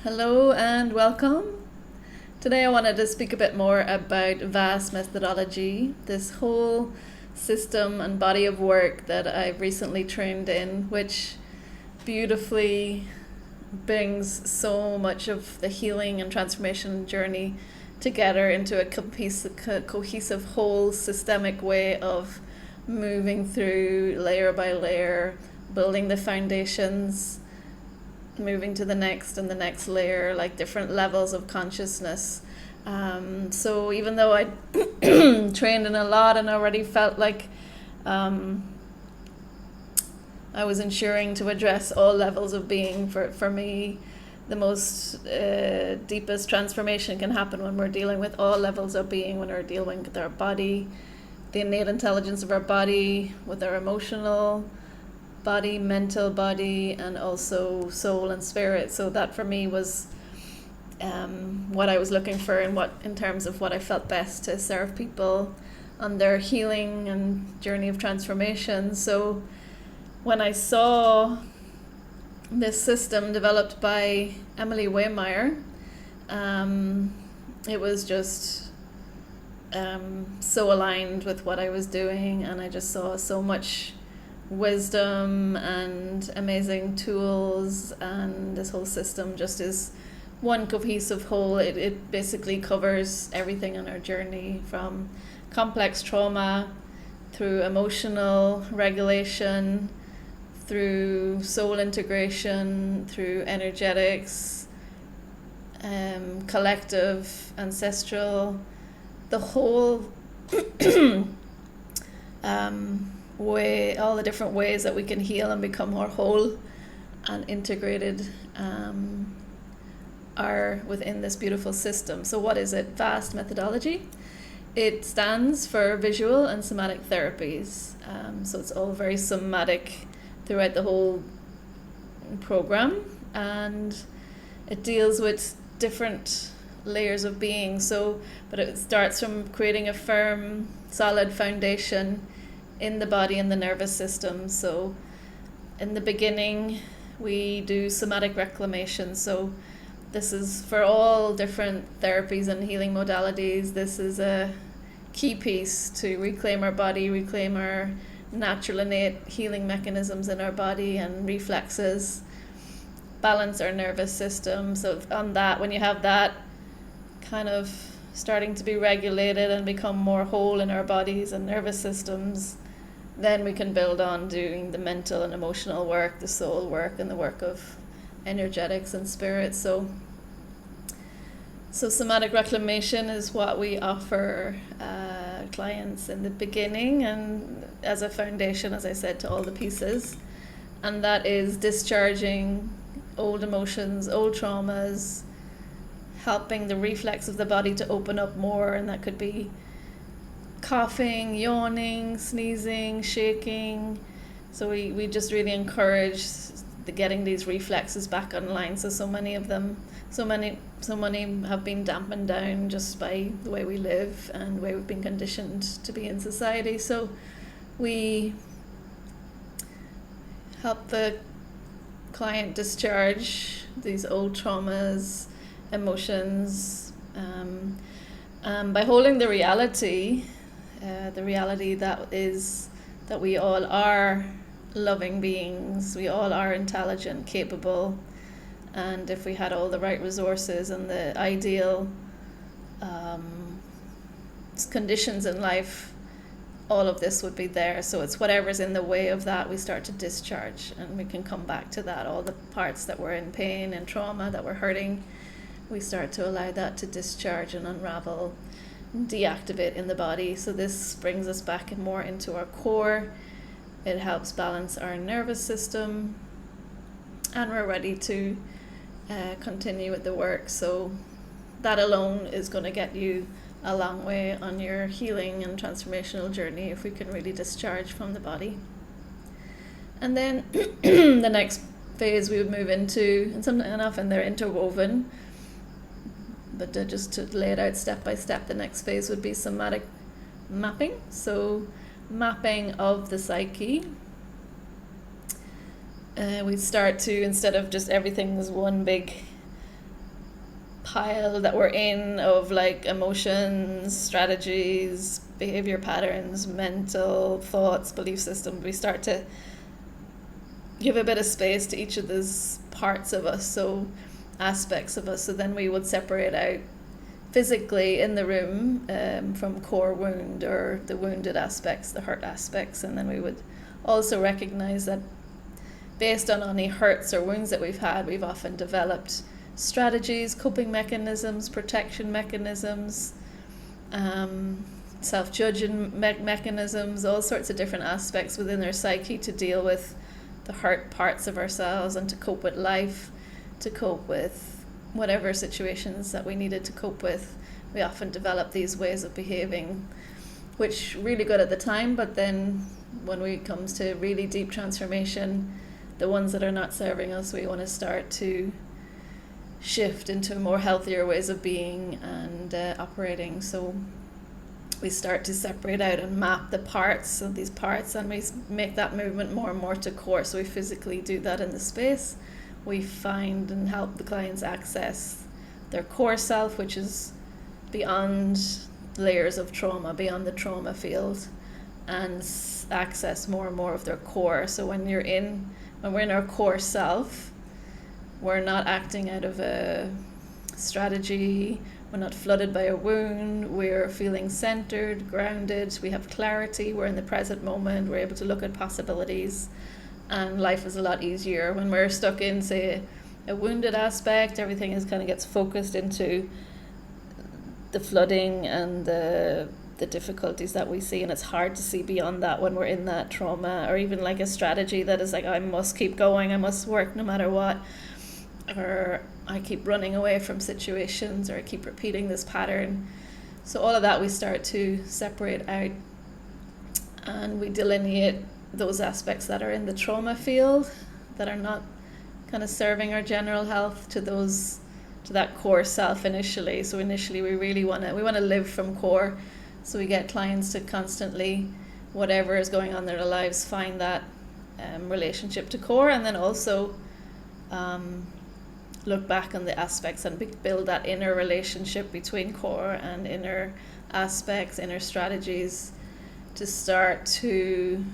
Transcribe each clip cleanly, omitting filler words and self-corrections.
Hello and welcome. Today I wanted to speak a bit more about VAST methodology, this whole system and body of work that I've recently trained in, which beautifully brings so much of the healing and transformation journey together into a cohesive whole systemic way of moving through layer by layer, building the foundations, moving to the next and the next layer, like different levels of consciousness. So even though I trained in a lot and already felt like I was ensuring to address all levels of being, for me, the most deepest transformation can happen when we're dealing with all levels of being, when we're dealing with our body, the innate intelligence of our body, with our emotional body, mental body, and also soul and spirit. So that for me was what I was looking for, and what in terms of what I felt best to serve people on their healing and journey of transformation. So when I saw this system developed by Waymire, it was just so aligned with what I was doing, and I just saw so much wisdom and amazing tools, and this whole system just is one cohesive whole. It basically covers everything on our journey, from complex trauma through emotional regulation, through soul integration, through energetics, collective, ancestral, the whole way, all the different ways that we can heal and become more whole and integrated are within this beautiful system. So what is it? VAST methodology. It stands for Visual and Somatic Therapies. So it's all very somatic throughout the whole program, and it deals with different layers of being. But it starts from creating a firm, solid foundation in the body and the nervous system. So in the beginning, we do somatic reclamation. So this is for all different therapies and healing modalities. This is a key piece to reclaim our body, reclaim our natural innate healing mechanisms in our body and reflexes, balance our nervous system. So on that, when you have that kind of starting to be regulated and become more whole in our bodies and nervous systems, then we can build on doing the mental and emotional work, the soul work, and the work of energetics and spirit. So somatic reclamation is what we offer clients in the beginning, and as a foundation, as I said, to all the pieces. And that is discharging old emotions, old traumas, helping the reflex of the body to open up more, and that could be coughing, yawning, sneezing, shaking. So we just really encourage getting these reflexes back online. So many of them, so many have been dampened down just by the way we live and the way we've been conditioned to be in society. So we help the client discharge these old traumas, emotions, by holding the reality that we all are loving beings. We all are intelligent, capable, and if we had all the right resources and the ideal conditions in life, all of this would be there. So it's whatever's in the way of that we start to discharge, and we can come back to that. All the parts that were in pain and trauma, that were hurting, we start to allow that to discharge and unravel, deactivate in the body. So this brings us back more into our core. It helps balance our nervous system, and we're ready to continue with the work. So that alone is going to get you a long way on your healing and transformational journey, if we can really discharge from the body. And then the next phase we would move into, and often they're interwoven, but just to lay it out step by step, the next phase would be somatic mapping. So mapping of the psyche. We start to, instead of just everything as one big pile that we're in of like emotions, strategies, behavior patterns, mental thoughts, belief systems, we start to give a bit of space to each of those parts of us, so aspects of us. So then we would separate out physically in the room from core wound, or the wounded aspects, the hurt aspects, and then we would also recognize that based on any hurts or wounds that we've had, we've often developed strategies, coping mechanisms, protection mechanisms, self-judging mechanisms, all sorts of different aspects within our psyche to deal with the hurt parts of ourselves and to cope with life, to cope with whatever situations that we needed to cope with. We often develop these ways of behaving, which really good at the time, but then when it comes to really deep transformation, the ones that are not serving us, we want to start to shift into more healthier ways of being and operating. So we start to separate out and map the parts of these parts, and we make that movement more and more to core. So we physically do that in the space. We find and help the clients access their core self, which is beyond layers of trauma, beyond the trauma field, and access more and more of their core. So when we're in our core self, we're not acting out of a strategy, we're not flooded by a wound, we're feeling centered, grounded, we have clarity, we're in the present moment, we're able to look at possibilities, and life is a lot easier. When we're stuck in, say, a wounded aspect, everything is kind of gets focused into the flooding and the difficulties that we see, and it's hard to see beyond that when we're in that trauma, or even like a strategy that is like, I must keep going, I must work no matter what, or I keep running away from situations, or I keep repeating this pattern. So all of that we start to separate out, and we delineate those aspects that are in the trauma field that are not kind of serving our general health to that core self initially. So initially we really want to live from core. So we get clients to constantly, whatever is going on in their lives, find that relationship to core, and then also look back on the aspects and build that inner relationship between core and inner aspects, inner strategies, to start to...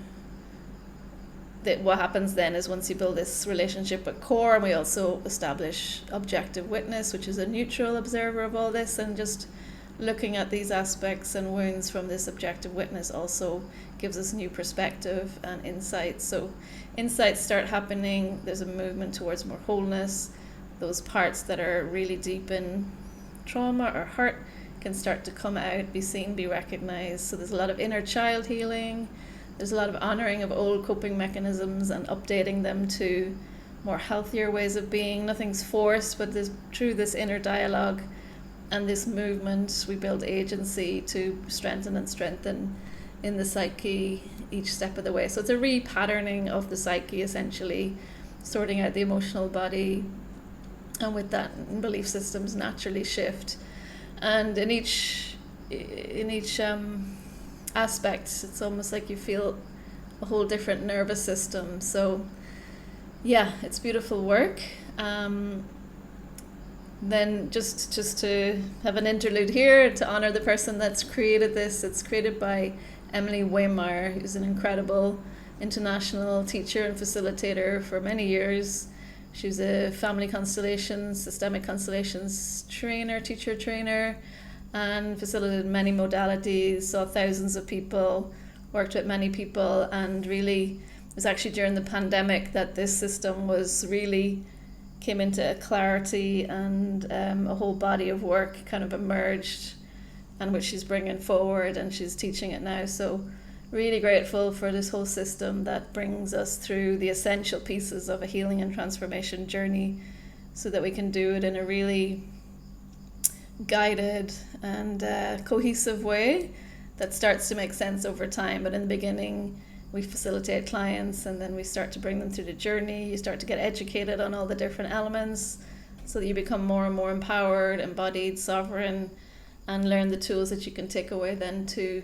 What happens then is, once you build this relationship with core, and we also establish objective witness, which is a neutral observer of all this, and just looking at these aspects and wounds from this objective witness also gives us new perspective and insights. So insights start happening, there's a movement towards more wholeness. Those parts that are really deep in trauma or hurt can start to come out, be seen, be recognized. So there's a lot of inner child healing, there's a lot of honoring of old coping mechanisms and updating them to more healthier ways of being. Nothing's forced, but through this inner dialogue and this movement, we build agency to strengthen in the psyche each step of the way. So it's a repatterning of the psyche, essentially, sorting out the emotional body, and with that, belief systems naturally shift. And in each aspect, it's almost like you feel a whole different nervous system. So yeah, it's beautiful work. Then just to have an interlude here to honor the person that's created this. It's created by Emily Waymire, who's an incredible international teacher and facilitator for many years. She was a family constellations, systemic constellations teacher trainer, and facilitated many modalities, saw thousands of people, worked with many people, and really it was actually during the pandemic that this system came into clarity, and a whole body of work kind of emerged, and which she's bringing forward, and she's teaching it now. So really grateful for this whole system that brings us through the essential pieces of a healing and transformation journey, so that we can do it in a really guided and cohesive way that starts to make sense over time. But in the beginning, we facilitate clients, and then we start to bring them through the journey. You start to get educated on all the different elements, so that you become more and more empowered, embodied, sovereign, and learn the tools that you can take away then to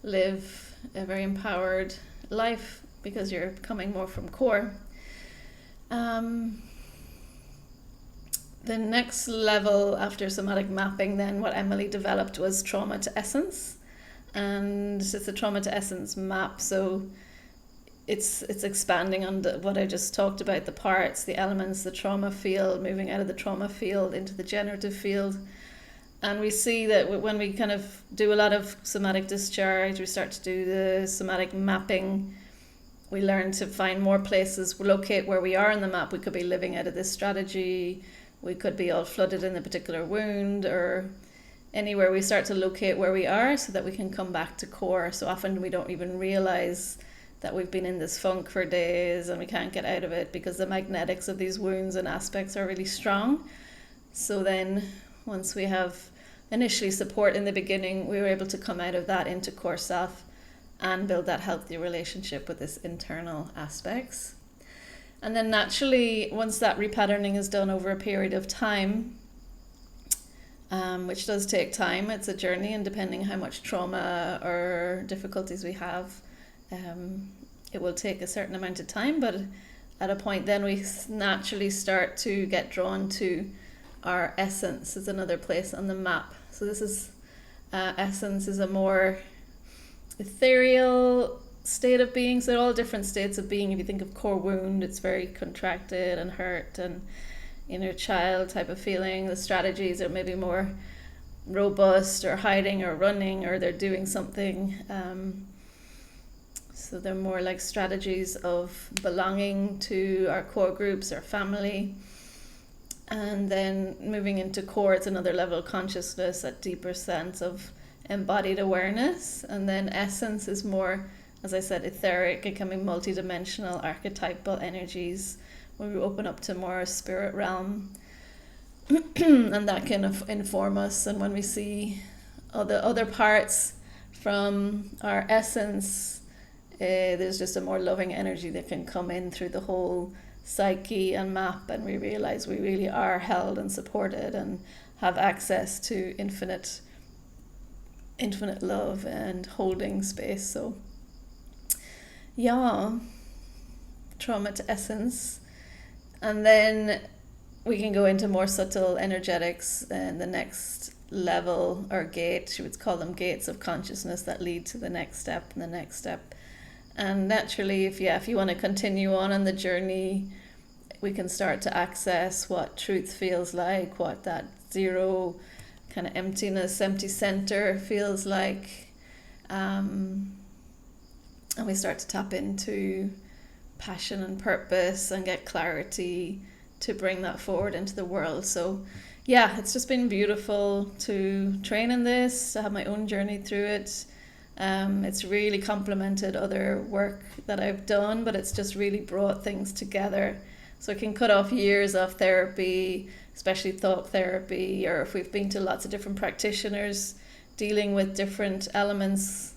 live a very empowered life, because you're coming more from core. The next level after somatic mapping, then what Emily developed was trauma to essence, and it's a trauma to essence map. So it's expanding on what I just talked about, the parts, the elements, the trauma field, moving out of the trauma field into the generative field. And we see that when we kind of do a lot of somatic discharge, we start to do the somatic mapping, we learn to find more places, locate where we are in the map. We could be living out of this strategy, we could be all flooded in a particular wound, or anywhere. We start to locate where we are so that we can come back to core. So often we don't even realize that we've been in this funk for days and we can't get out of it because the magnetics of these wounds and aspects are really strong. So then once we have initially support in the beginning, we were able to come out of that into core self and build that healthy relationship with this internal aspects. And then naturally, once that repatterning is done over a period of time, which does take time, it's a journey, and depending how much trauma or difficulties we have, it will take a certain amount of time, but at a point then we naturally start to get drawn to our essence. Is another place on the map. So this is essence is a more ethereal state of being. So they're all different states of being. If you think of core wound, it's very contracted and hurt and inner child type of feeling. The strategies are maybe more robust or hiding or running, or they're doing something. So they're more like strategies of belonging to our core groups, our family. And then moving into core, it's another level of consciousness, that deeper sense of embodied awareness. And then essence is more, as I said, etheric. It can be multidimensional, archetypal energies when we open up to more spirit realm. And that can inform us. And when we see other parts from our essence, there's just a more loving energy that can come in through the whole psyche and map, and we realize we really are held and supported and have access to infinite love and holding space. So yeah, trauma to essence. And then we can go into more subtle energetics, and the next level or gate, she would call them gates of consciousness that lead to the next step and the next step. And naturally, if you want to continue on the journey, we can start to access what truth feels like, what that zero kind of emptiness, empty center feels like. And we start to tap into passion and purpose and get clarity to bring that forward into the world. So yeah, it's just been beautiful to train in this, to have my own journey through it. It's really complemented other work that I've done, but it's just really brought things together. So it can cut off years of therapy, especially thought therapy, or if we've been to lots of different practitioners dealing with different elements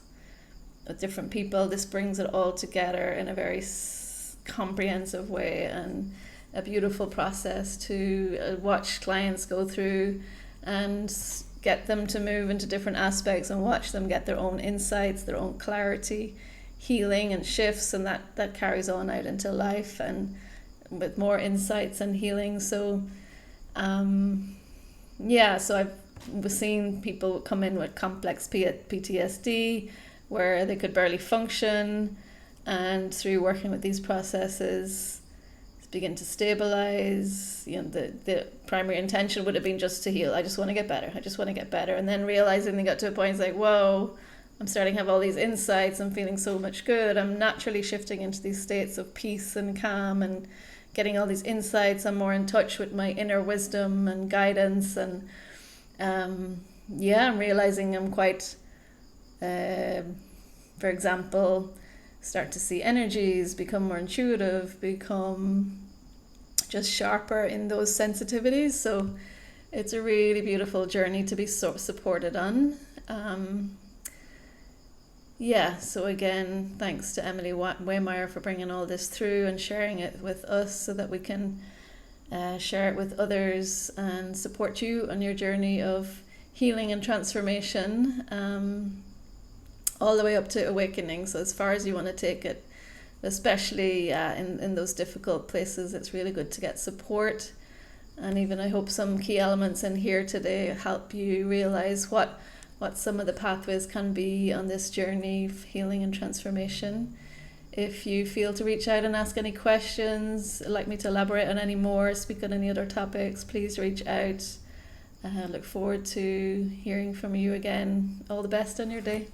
with different people. This brings it all together in a very comprehensive way, and a beautiful process to watch clients go through and get them to move into different aspects and watch them get their own insights, their own clarity, healing and shifts, and that carries on out into life and with more insights and healing. So so I've seen people come in with complex PTSD where they could barely function, and through working with these processes begin to stabilize. The primary intention would have been just to heal. I just want to get better, and then realizing they got to a point, it's like, whoa, I'm starting to have all these insights, I'm feeling so much good, I'm naturally shifting into these states of peace and calm and getting all these insights. I'm more in touch with my inner wisdom and guidance, and I'm realizing I'm quite for example, start to see energies, become more intuitive, become just sharper in those sensitivities. So it's a really beautiful journey to be supported on. So again, thanks to Emily Waymire for bringing all this through and sharing it with us so that we can share it with others and support you on your journey of healing and transformation, all the way up to awakening. So as far as you want to take it, especially in those difficult places, it's really good to get support. And even I hope some key elements in here today help you realize what some of the pathways can be on this journey of healing and transformation. If you feel to reach out and ask any questions, like me to elaborate on any more, speak on any other topics, please reach out. I look forward to hearing from you again. All the best on your day.